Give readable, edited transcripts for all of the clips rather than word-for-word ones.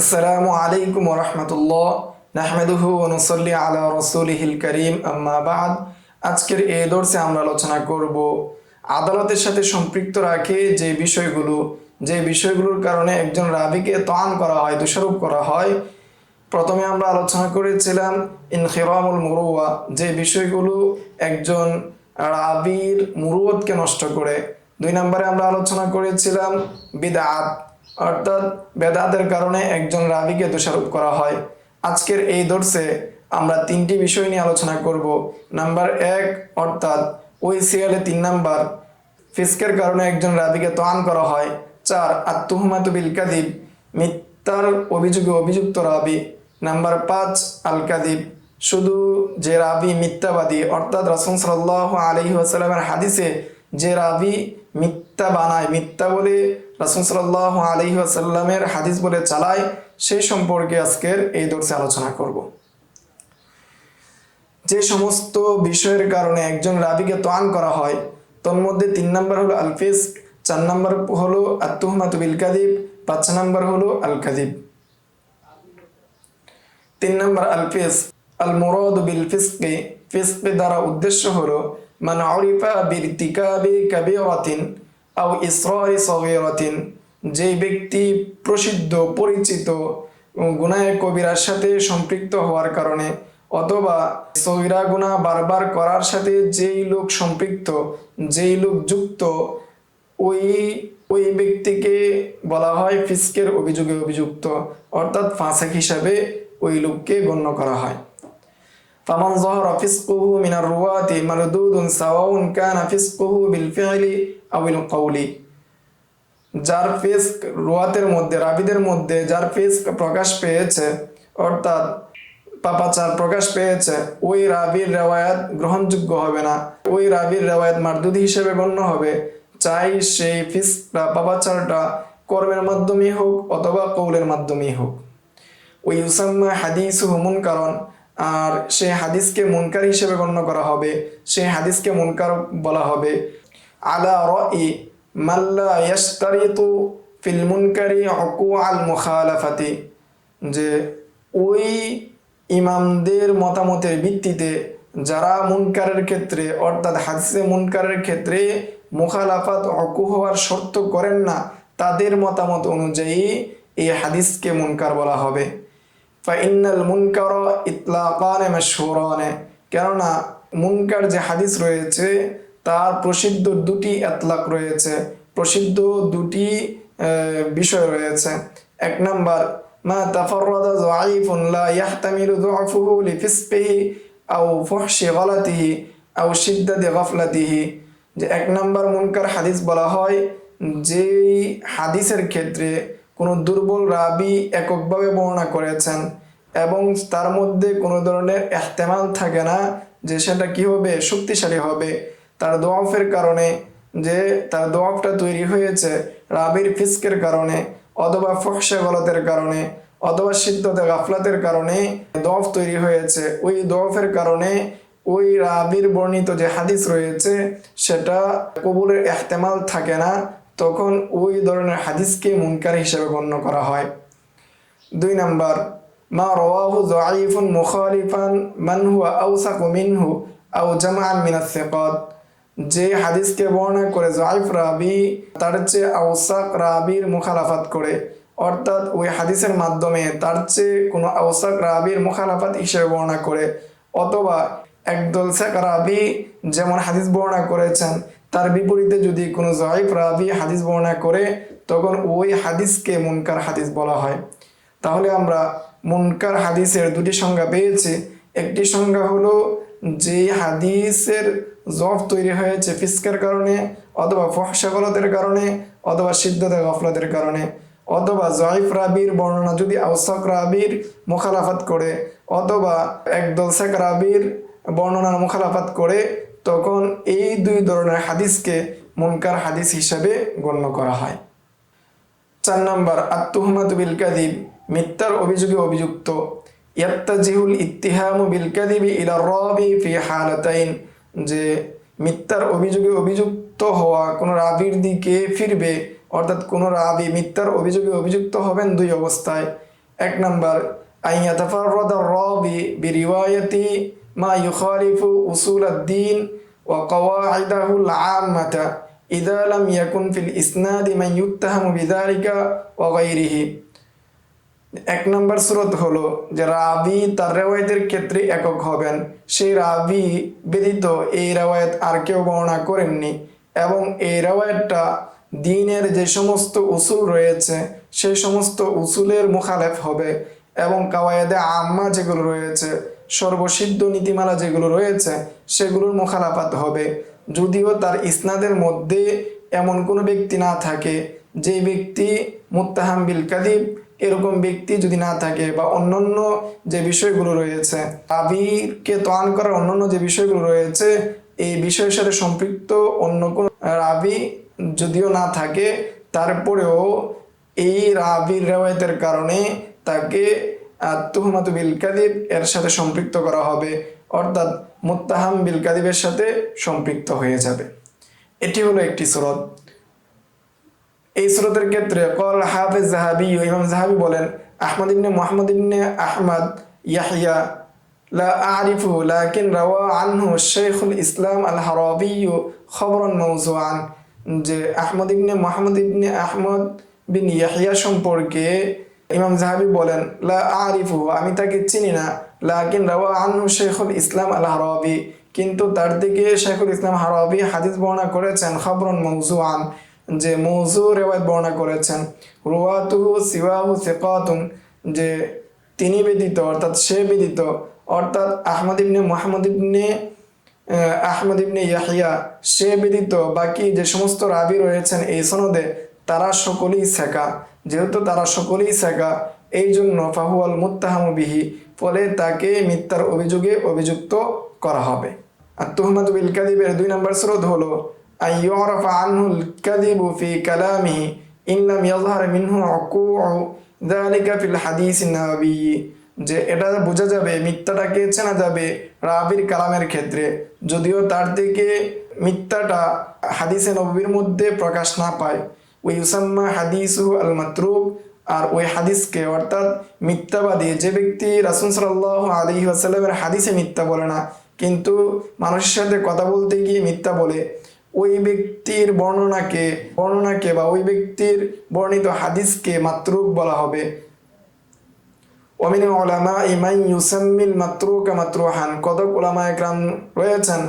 আসসালামু আলাইকুম ওয়া রাহমাতুল্লাহ নাহমাদুহু ওয়া নুসাল্লি আলা রাসূলিহিল কারীম আম্মা বা'দ। আজকের এই দর্সে আমরা আলোচনা করব আদালতের সাথে সম্পৃক্ত রাখে যে বিষয়গুলোর কারণে একজন রাবীকে তাআন করা হয়, দোষারোপ করা হয়। প্রথমে আমরা আলোচনা করেছিলাম ইনখিরামুল মুরুওয়া, যে বিষয়গুলো একজন রাবীর মুরুওয়াতকে নষ্ট করে। 2 নম্বরে আমরা আলোচনা করেছিলাম বিদআত, অর্থাৎ বেদাতের কারণে একজন রাবীকে দোষারোপ করা হয়। আজকের এই দর্সে আমরা 3টি বিষয় নিয়ে আলোচনা করব। নাম্বার 1 অর্থাৎ ওই সিরিয়ালে 3 নাম্বার, ফিসকের কারণে একজন রাবীকে তাআন করা হয়। 4 আত-তুহমাতু বিল-কাযিব, মিথ্যার অভিযোগে অভিযুক্ত রাবী। নাম্বার 5 আল-কাযিব, শুধু যে রাবী মিথ্যাবাদী, অর্থাৎ রাসূল সাল্লাল্লাহু আলাইহি ওয়াসাল্লামের হাদিসে যে রাবী মিথ্যা বানায়, মিথ্যা বলে রাসূল সাল্লাল্লাহু আলাইহি ওয়াসাল্লামের হাদিস বলে চালায়, সেই সম্পর্কে আজকের এই দর্সে আলোচনা করব। যে সমস্ত বিষয়ের কারণে একজন রাবীকে তাআন করা হয়, তার মধ্যে 3 নাম্বার হলো আল-ফিসক, 4 নাম্বার হলো আত-তুহমাতু বিল-কাযিব, 5 নাম্বার হলো আল-কাযিব। 3 নাম্বার আল-ফিসক, আল-মুরাদু বিল-ফিসকি, ফিসক দ্বারা উদ্দেশ্য হলো মান উরিফা বিরতিকাবি কবীরাতিন আও ইসরারি সগীরাতিন, যে ব্যক্তি প্রসিদ্ধ পরিচিত গুনাহে কবিরার সাথে সম্পৃক্ত হওয়ার কারণে অথবা সগীরা গুনাহ বারবার করার সাথে যেই লোক সম্পৃক্ত, যেই লোক যুক্ত, ওই ব্যক্তিকে বলা হয় ফিসকের অভিযোগে অভিযুক্ত, অর্থাৎ ফাসিক হিসাবে ওই লোককে গণ্য করা হয়। ফামান যাহারা ফিসকুহু মিনার রুওয়াতি মরদুদুন সাওয়াউন কানা ফিসকুহু বিল ফি'লি আও বিল কওলি, যার ফিসক রুওয়াতের মধ্যে, রাবীদের মধ্যে যার ফিসক প্রকাশ পেয়েছে, অর্থাৎ পাপাচার প্রকাশ পেয়েছে, ওই রাবীর রিওয়ায়াত গ্রহণযোগ্য হবে না, ওই রাবীর রিওয়ায়াত মরদুদ হিসেবে গণ্য হবে, চাই সেই ফিসকটা, পাপাচারটা কর্মের মাধ্যমেই হোক অথবা কওলের মাধ্যমেই হোক। ওই ইউসাম্মা হাদিসুহু মুনকারন, আর সেই হাদিসকে মুনকার হিসেবে গণ্য করা হবে, সেই হাদিসকে মুনকার বলা হবে। আলা রাই মান লা ইয়াশতারিতু ফিল মুনকারি উকুআল মুখালাফাতি, যে ওই ইমামদের মতামতের ভিত্তিতে যারা মুনকারের ক্ষেত্রে, অর্থাৎ হাদিসে মুনকারের ক্ষেত্রে মুখালাফাত উকু হওয়ার শর্ত করেন না, তাদের মতামত অনুযায়ী এই হাদিসকে মুনকার বলা হবে। ফাইনাল মুনকার ইতলাকান মাশহুরান, কেননা মুনকার যে হাদিস রয়েছে তার প্রসিদ্ধ 2টি ইতলাক রয়েছে, প্রসিদ্ধ 2টি বিষয় রয়েছে। 1 নাম্বার মা তাফাররাদা যায়িফুন লা ইয়াহতামিলু যুফুহু লিফিসকিহি আও ফুহশি গালাতিহি আও শিদ্দাতি গাফলাতিহি, যে 1 নাম্বার মুনকার হাদিস বলা হয় যেই হাদিসের ক্ষেত্রে কোনো দুর্বল রাবী এককভাবে বর্ণনা করেছেন এবং তার মধ্যে কোনো ধরনের ইহতিমাল থাকে না যে সেটা কি হবে, শক্তিশালী হবে, তার দোয়াফের কারণে, যে তার দোয়াফটা তৈরি হয়েছে রাবীর ফিসকের কারণে অথবা ফুহশে গলতের কারণে অথবা শিদ্দতে গাফলাতের কারণে দোয়াফ তৈরি হয়েছে, ওই দোয়াফের কারণে ওই রাবীর বর্ণিত যে হাদিস রয়েছে সেটা কবুলের ইহতিমাল থাকে না, তখন ওই ধরনের হাদিসকে মুনকার হিসেবে গণ্য করা হয়। 2 নাম্বার মা রাওয়াহু যায়িফুন মুখালিফান মান হুয়া আওসাকু মিনহু আও জামআন মিনাস সিকাত, যে হাদিসকে বর্ণনা করে যায়িফ রাবী তার চেয়ে আওসাক রাবীর মুখালাফাত করে, অর্থাৎ ওই হাদিসের মাধ্যমে তার চেয়ে কোনো আওসাক রাবীর মুখালাফাত হিসেবে বর্ণনা করে, অথবা একদল সাক রাবী যেমন হাদিস বর্ণনা করেছেন তার বিপরীতে যদি কোনো যায়িফ রাবী হাদিস বর্ণনা করে, তখন ওই হাদিসকে মুনকার হাদিস বলা হয়। তাহলে আমরা মুনকার হাদিসের 2টি সংজ্ঞা পেয়েছি। একটি সংজ্ঞা হলো যে হাদিসের যফ তৈরি হয়েছে ফিসকের কারণে অথবা ফুহশা গলতের কারণে অথবা শিদ্দতে গাফলাতের কারণে, অথবা যায়িফ রাবীর বর্ণনা যদি আওসাক রাবীর মুখালাফাত করে অথবা একদল সাক রাবীর বর্ণনার মুখালাফাত করে, তখন এই 2 ধরনের হাদিসকে মুনকার হাদিস হিসাবে গণ্য করা হয়। 4 নাম্বার আত-তুহমাতু বিল-কাযিব, মিথ্যার অভিযোগে অভিযুক্ত। ইয়াত্তাজিহুল ইত্তিহামু বিল-কাযিবি ইলা রাবী ফি হালাতাইন, যে মিথ্যার অভিযোগে অভিযুক্ত হওয়া কোনো রাবীর দিকে ফিরবে, অর্থাৎ কোনো রাবী মিথ্যার অভিযোগে অভিযুক্ত হবেন 2 অবস্থায়। এক নম্বর আইয়াতাফাররাদা রাবি বিরিওয়ায়াতি মা ইউখালিফু উসুল আদ-দ্বীন ওয়া কওয়াইদাহুল আম্মাতা ইযা লাম ইয়াকুন ফিল ইসনাদি মান ইউত্তাহামু বিযালিকা ওয়া গায়রিহি। এক নম্বর সূরত হলো যে রাবি তার রিওয়ায়াতের ক্ষেত্রে একক হবেন, সেই রাবি ব্যতীত এই রিওয়ায়াত আর কেউ বর্ণনা করেননি, এবং এই রিওয়ায়াতটা দ্বীনের যে সমস্ত উসুল রয়েছে সেই সমস্ত উসুলের মুখালেফ হবে, এবং কাওয়ায়েদে আম্মা যেগুলো রয়েছে, সর্বসিদ্ধ নীতিমালা যেগুলো রয়েছে সেগুলোর মুখালাফাত হবে। যদিও তার ইসনাদের মধ্যে এমন কোনো ব্যক্তি না থাকে যে ব্যক্তি মুত্তাহাম বিল কাযিব, এরকম ব্যক্তি যদি না থাকে, বা অন্যান্য যে বিষয়গুলো রয়েছে রাবিকে তোয়ান করার অন্যান্য যে বিষয়গুলো রয়েছে এই বিষয়ের সাথে সম্পৃক্ত অন্য কোন রাবি যদিও না থাকে, তারপরেও এই রাবির রিওয়ায়াতের কারণে তাকে তুহমাতু বিল কাযিব এর সাথে সম্পৃক্ত করা হবে, অর্থাৎ মুত্তাহাম বিল কাযিবের সাথে সম্পৃক্ত হয়ে যাবে। এটি হলো একটি সূরত। এই সূরতের ক্ষেত্রে ক্বাল হাফিজ যাহাবী, ইমাম যাহাবী বলেন, আহমদ ইবনে মুহাম্মদ ইবনে আহমদ ইয়াহইয়া লা আরিফু লাকিন রাওয়া আনহু শাইখুল ইসলাম আল হারাবী খবরান মাওযুআন, যে আহমদ ইবনে মুহাম্মদ ইবনে আহমদ বিন ইয়াহইয়া সম্পর্কে ইমাম যাহাবী বলেন, লা আরিফু, আমি তাকে চিনি না, লাকিন রাওয়া আনহু শাইখুল ইসলাম আল হারাবী, কিন্তু তার দিকে শাইখুল ইসলাম হারাবী হাদিস বর্ণনা করেছেন খবরান মাওযুআন, যে মৌজু রিওয়ায়াত বর্ণনা করেছেন। রুওয়াতুহু সিওয়াহু সিকাতুন, যে তিনি ব্যতীত অর্থাৎ সে ব্যতীত অর্থাৎ আহমদ ইবনে মুহাম্মদ ইবনে আহমদ ইবনে ইয়াহইয়া সে ব্যতীত বাকি যে সমস্ত রাবি রয়েছেন এই সনদে তারা সকলেই সেকা। যেহেতু তারা সকলেই সেকা, এই জন্য ফাহুয়াল মুত্তাহামু বিহি, ফলে তাকে মিথ্যার অভিযোগে অভিযুক্ত করা হবে। আর তুহমাতু বিল কাযিবের 2 নম্বর সূরত হলো আইয়ুরাফা আনহুল কাযিবু ফি কালামিহি ইন লাম ইয়াযহার মিনহু উকুউ যালিকা ফিল হাদিসিন নাবাবী, যে এটা বোঝা যাবে, মিথ্যাটাকে চেনা যাবে রাবির কালামের ক্ষেত্রে, যদিও তার থেকে মিথ্যাটা হাদিসে নববীর মধ্যে প্রকাশ না পায়। ওই ইউসাম্মা হাদিসুহু আল মাতরুক, আর ওই হাদিসকে অর্থাৎ মিথ্যাবাদী যে ব্যক্তি রাসূল সাল্লাল্লাহু আলাইহি ওয়াসাল্লামের হাদিসে মিথ্যা বলে না কিন্তু মানুষের সাথে কথা বলতে গিয়ে মিথ্যা বলে, ওই ব্যক্তির বর্ণনাকে বা ওই ব্যক্তির বর্ণিত হাদিসকে মাতরুক বলা হবে। ওয়ামিন উলামাই মান ইউসাম্মিল মাতরুকা মাতরুহান, কতক উলামায়ে কেরাম রয়েছেন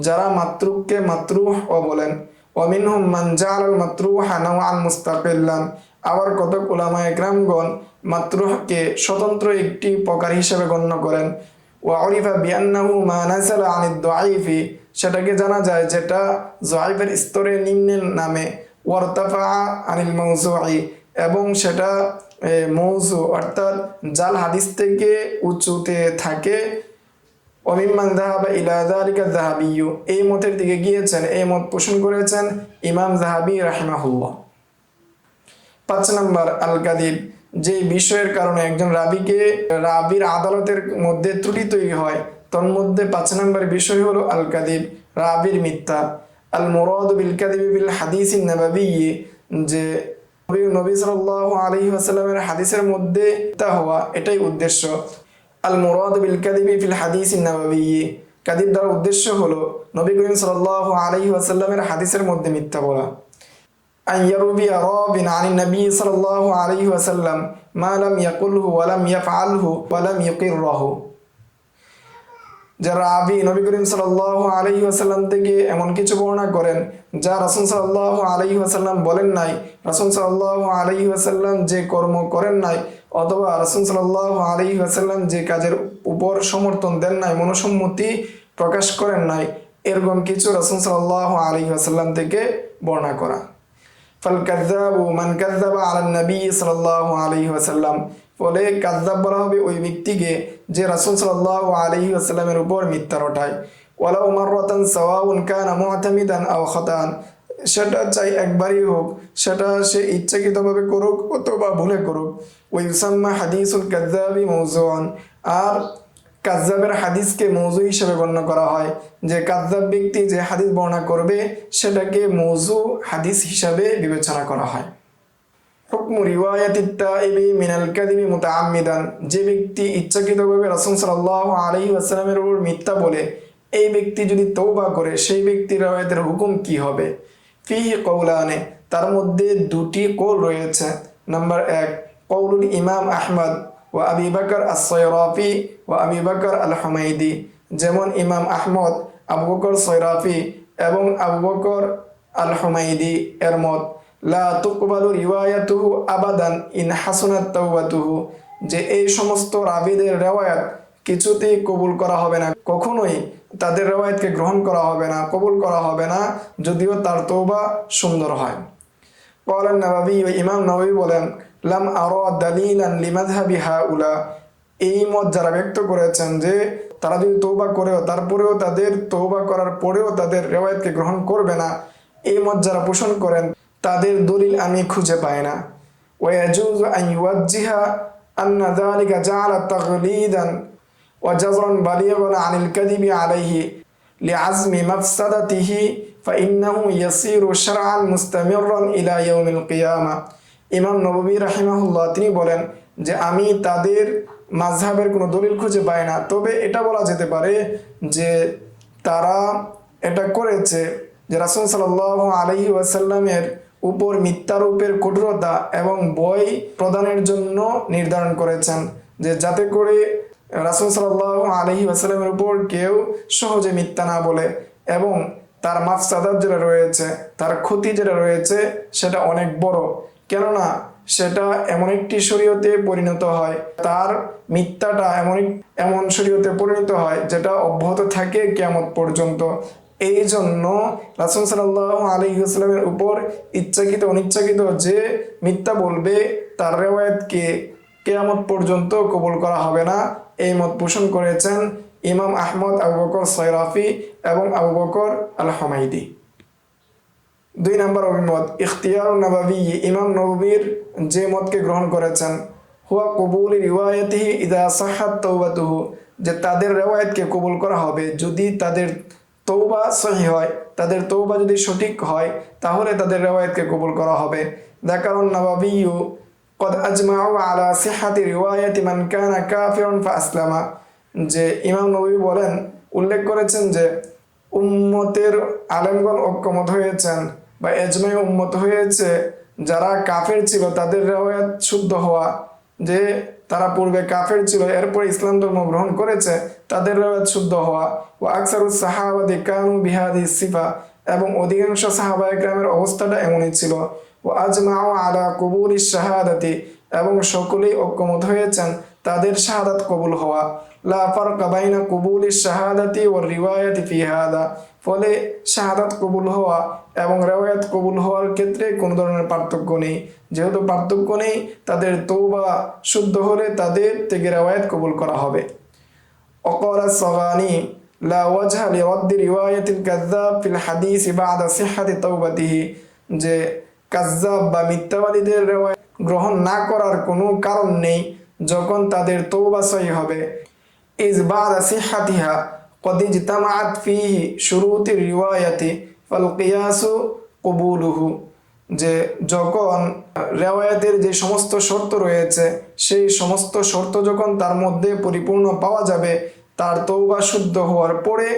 যারা মাতরুককে মাতরুহ ও বলেন। ওয়ামিনহুম মান জাআলাল মাতরুহা নাওআন মুস্তাকিল্লান, আবার কতক উলামায়ে কেরামগণ মাতরুহকে স্বতন্ত্র একটি প্রকার হিসেবে গণ্য করেন। ওয়া উরিফা বিআন্নাহু মা নাযালা আনিদ দাঈফি, সেটাকে জানা যায় যেটা যায়ফের স্তরে নিম্নের নামে। ওয়ারতাফা আনিল মাওযুঈ, এবং সেটা মৌজু অর্থাৎ জাল হাদিস থেকে উঁচুতে থাকে। ওমিম্মান যাহাবা ইলা যালিকা যাহাবী, এই মতের দিকে গিয়েছেন, এই মত পোষণ করেছেন ইমাম যাহাবী রাহিমাহুল্লাহ। 5 নম্বর আল কাযিব, যে বিষয়ের কারণে একজন রাবির আদালতের মধ্যে ত্রুটি তৈরি হয়, তার মধ্যে 5 নম্বর বিষয় হলো আল কাযিব, রাবির মিথ্যা। আল মুরাদু বিল কাযিবি বিল হাদিসিন নাবাবী, যে নবী সাল্লাল্লাহু আলাইহি ওয়াসাল্লামের হাদিসের মধ্যে মিথ্যা হওয়া, এটাই উদ্দেশ্য। আল মুরাদু বিল কাযিবি ফিল হাদিসিন নাবাবী, কাযিব দ্বারা উদ্দেশ্য হলো নবী করিম সাল্লাল্লাহু আলাইহি ওয়াসাল্লামের হাদিসের মধ্যে মিথ্যা বলা। আইয়ারুবি রাবিন আনিন নবী সাল্লাল্লাহু আলাইহি ওয়াসাল্লাম মা লাম ইয়াকুলহু ওয়া লাম ইয়াফআলহু ওয়া লাম ইউকিরহু, যে রাবি নবী করিম সাল্লাল্লাহু আলাইহি ওয়াসাল্লাম থেকে এমন কিছু বর্ণনা করেন যা রাসূল সাল্লাল্লাহু আলাইহি ওয়াসাল্লাম বলেন নাই, রাসূল সাল্লাল্লাহু আলাইহি ওয়াসাল্লাম যে কর্ম করেন নাই, অথবা রাসূল সাল্লাল্লাহু আলাইহি ওয়াসাল্লাম যে কাজের উপর সমর্থন দেন নাই, মনোসম্মতি প্রকাশ করেন নাই, এরকম কিছু রাসূল সাল্লাল্লাহু আলাইহি ওয়াসাল্লাম থেকে বর্ণনা করা। ফাল কাযযাবু মান কাযযাবা আলান নবী সাল্লাল্লাহু আলাইহি ওয়াসাল্লাম, ফলে কাযযাব বলা হবে ওই ব্যক্তিকে যে রাসূল সাল্লাল্লাহু আলাইহি ওয়াসাল্লামের উপর মিথ্যা রটায়। ওয়ালাউ মাররাতান সাওয়াউন কানা মু'তামিদান আও খাতান, সেটা চাই একবারই হোক, সেটা সে ইচ্ছাকৃতভাবে করুক অথবা ভুলে করুক। ওই ইউসাম্মা হাদিসুল কাযযাবি মাওযুআন, আর কাযযাবের হাদিসকে মৌজু হিসেবে গণ্য করা হয়, যে কাযযাব ব্যক্তি যে হাদিস বর্ণনা করবে সেটাকে মৌজু হাদিস হিসাবে বিবেচনা করা হয়। হুকমু রিওয়ায়াতিত তাইবি মিনাল কাযিবি মুতাআম্মিদান, যে ব্যক্তি ইচ্ছাকৃতভাবে রাসূল সাল্লাল্লাহু আলাইহি ওয়াসাল্লামের উপর মিথ্যা বলে এই ব্যক্তি যদি তওবা করে সেই ব্যক্তির রিওয়ায়াতের হুকুম কি হবে? ফিহি কওলানে, তার মধ্যে দুটি কওল রয়েছে। নাম্বার 1, কওলুল ইমাম আহমদ ওয়া আবি বকর আস-সায়রাফি ওয়া আবি বকর আল-হুমাইদি, যেমন ইমাম আহমদ, আবু বকর সায়রাফি এবং আবু বকর আল-হুমাইদি এর মত, লা তুকবালু রিওয়ায়াতুহু আবাদান ইন হাসুনাত তাওবাতুহু, যে এই সমস্ত রাবীদের রিওয়ায়াত কিছুতেই কবুল করা হবে না, কখনোই তাদের রিওয়ায়াতকে গ্রহণ করা হবে না, কবুল করা হবে না যদিও তার তওবা সুন্দর হয়। قال النووي, ইমাম নববী বলেন, লাম আরা দালিলান লিমাযহাবি হাউলা, এই মত যারা ব্যক্ত করেছেন যে তারা যদি তওবা করেও তারপরেও তাদের তওবা করার পরেও তাদের রিওয়ায়াতকে গ্রহণ করবে না, এই মত যারা পোষণ করেন তাদের দলিল আমি খুঁজে পাই না। ওয়ায়াজুজু আন ইউওয়াজ্জিহা আন্না যালিকা জাআলা তাগলিদান ওয়া জাযরান বালিগান আনিল কাযিবি আলাইহি লিআজমি মাফসাদাতিহি ফাইন্নাহু ইয়াসিরু শারআন মুস্তামিররান ইলা ইয়াউমিল কিয়ামা। ইমাম নববী রাহিমাহুল্লাহ তিনি বলেন যে আমি তাদের মাযহাবের কোনো দলিল খুঁজে পাই না, তবে এটা বলা যেতে পারে যে তারা এটা করেছে যে রাসূল সাল্লাল্লাহু আলাইহি ওয়াসাল্লামের উপর মিথ্যারূপের কঠোরতা এবং ভয় প্রদানের জন্য নির্ধারণ করেছেন, যে যাতে করে রাসূল সাল্লাল্লাহু আলাইহি ওয়াসাল্লামের উপর কেউ সহজে মিথ্যা না বলে, এবং তার মাফসাদাত যেটা রয়েছে, তার ক্ষতি যেটা রয়েছে সেটা অনেক বড়, কেননা সেটা এমন একটি শরীয়তে পরিণত হয়, তার মিথ্যাটা এমন শরীয়তে পরিণত হয় যেটা অব্যাহত থাকে কিয়ামত পর্যন্ত। এই জন্য রাসূল সাল্লাল্লাহু আলাইহি ওয়াসাল্লামের উপর ইচ্ছাকৃত অনিচ্ছাকৃত যে মিথ্যা বলবে তার রিওয়ায়াতকে কিয়ামত পর্যন্ত কবুল করা হবে না, এই মত পোষণ করেছেন ইমাম আহমদ, আবু বকর সায়রাফি এবং আবু বকর আল-হুমাইদি। 2 নম্বর অভিমত, ইখতিয়ারুন নববী, ইমাম নববীর যে মতকে গ্রহণ করেছেন, হুয়া কবুলি রিওয়ায়াতিহি ইযা সাহহাত তাওবাতুহু, যে তাদের রিওয়ায়াতকে কবুল করা হবে যদি তাদের তওবা সহিহ হয়, তাদের তওবা যদি সঠিক হয় তাহলে তাদের রিওয়ায়াতকে কবুল করা হবে। যাকারুন নববী قد أجمعوا على صحة رواية من كان كافرا فأسلم, যে ইমাম নববী বলেন, উল্লেখ করেছেন যে উম্মতের আলেমগণ ঐক্যমত হয়েছেন বা এজমাই উম্মত হয়েছে যারা কাফের ছিল তাদের রিওয়ায়াত শুদ্ধ হওয়া, যে তারা পূর্বে কাফের ছিল এরপর ইসলাম ধর্ম গ্রহণ করেছে তাদের রিওয়ায়াত শুদ্ধ হওয়া। ওয়া আকসারুস সাহাবাতি কানু বিহাদিহিস সিফা, এবং অধিকাংশ সাহাবায়ে কেরামের অবস্থাটা এমনই ছিল। ওয়া আজমাউ আলা কুবুলিশ শাহাদাতি, এবং সকলেই ঐক্যমত হয়েছেন তাদের শাহাদাত কবুল হওয়া। লা ফারকা বাইনা কুবুলিশ শাহাদাতি ওয়ার রিওয়ায়াতি ফি হাদা, ফলে শাহাদাত কবুল হওয়া এবং রিওয়ায়াত কবুল হওয়ার ক্ষেত্রে কোনো ধরনের পার্থক্য নেই। যেহেতু পার্থক্য নেই, তাদের তওবা শুদ্ধ হলে তাদের থেকে রিওয়ায়াত কবুল করা হবে। ওয়াকালা সাগানি লা ওয়াজহা লিরাদ্দি রিওয়ায়াতিল কাযযাব ফিল হাদিস বা'দা সিহহাতি তাওবাতিহি, যে কাযযাব বা মিথ্যাবাদীদের রিওয়ায়াত গ্রহণ না করার কোনো কারণ নেই যখন তাদের তওবা সহিহ হবে। ইজ বা'দা সিহহাতিহা ক্বাদ ইজতামাআত ফীহি শুরুতির রিওয়ায়াতি ফাল কিয়াসু কবুলুহু, যে যখন রিওয়ায়াতের যে সমস্ত শর্ত রয়েছে সেই সমস্ত শর্ত যখন তার মধ্যে পরিপূর্ণ পাওয়া যাবে তার তওবা শুদ্ধ হওয়ার পরে,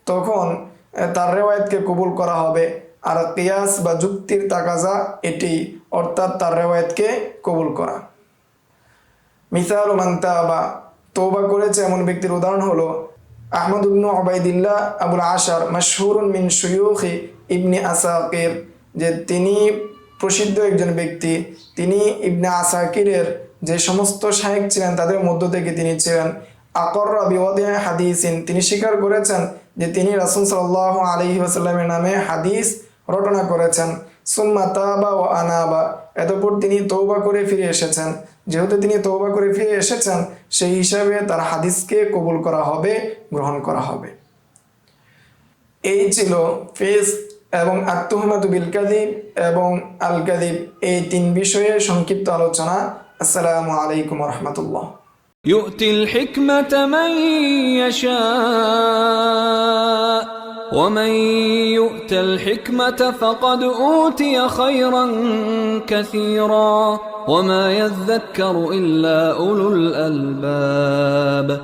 তখন তার রিওয়ায়াতকে কবুল করা হবে। আর কিয়াস বা যুক্তির তাকাজা এটি, অর্থাৎ তার রিওয়ায়াতকে কবুল করা। মিসালু মান তাবা, তওবা করেছে এমন ব্যক্তির উদাহরণ হলো আহমদ ইবনে উবাইদিল্লাহ আবুল আশার, মাশহুরুন মিন শুয়ুখি ইবনে আসাকির, যে তিনি প্রসিদ্ধ একজন ব্যক্তি, তিনি ইবনে আসাকিরের যে সমস্ত শায়েখ ছিলেন তাদের মধ্য থেকে তিনি ছিলেন। আকররা বিওয়াদি হাদিসিন, তিনি স্বীকার করেছেন যে তিনি রাসূল সাল্লাল্লাহু আলাইহি ওয়াসাল্লামের নামে হাদিস রটনা করেছেন। সুম্মা তাবা ওয়া আনাবা, এতপর তিনি তওবা করে ফিরে এসেছেন। যেহেতু তিনি তওবা করে ফিরে এসেছেন সেই হিসাবে তার হাদিসকে কবুল করা হবে, গ্রহণ করা হবে। এই ছিল ফিসক এবং আত-তুহমাতু বিল-কাযিব এবং আল-কাযিব, এই 3 বিষয়ে সংক্ষিপ্ত আলোচনা। আসসালামু আলাইকুম ওয়া রাহমাতুল্লাহ। يؤتي الحكمة من يشاء ومن يؤت الحكمة فقد أوتي خيرا كثيرا وما يذكر إلا أولو الألباب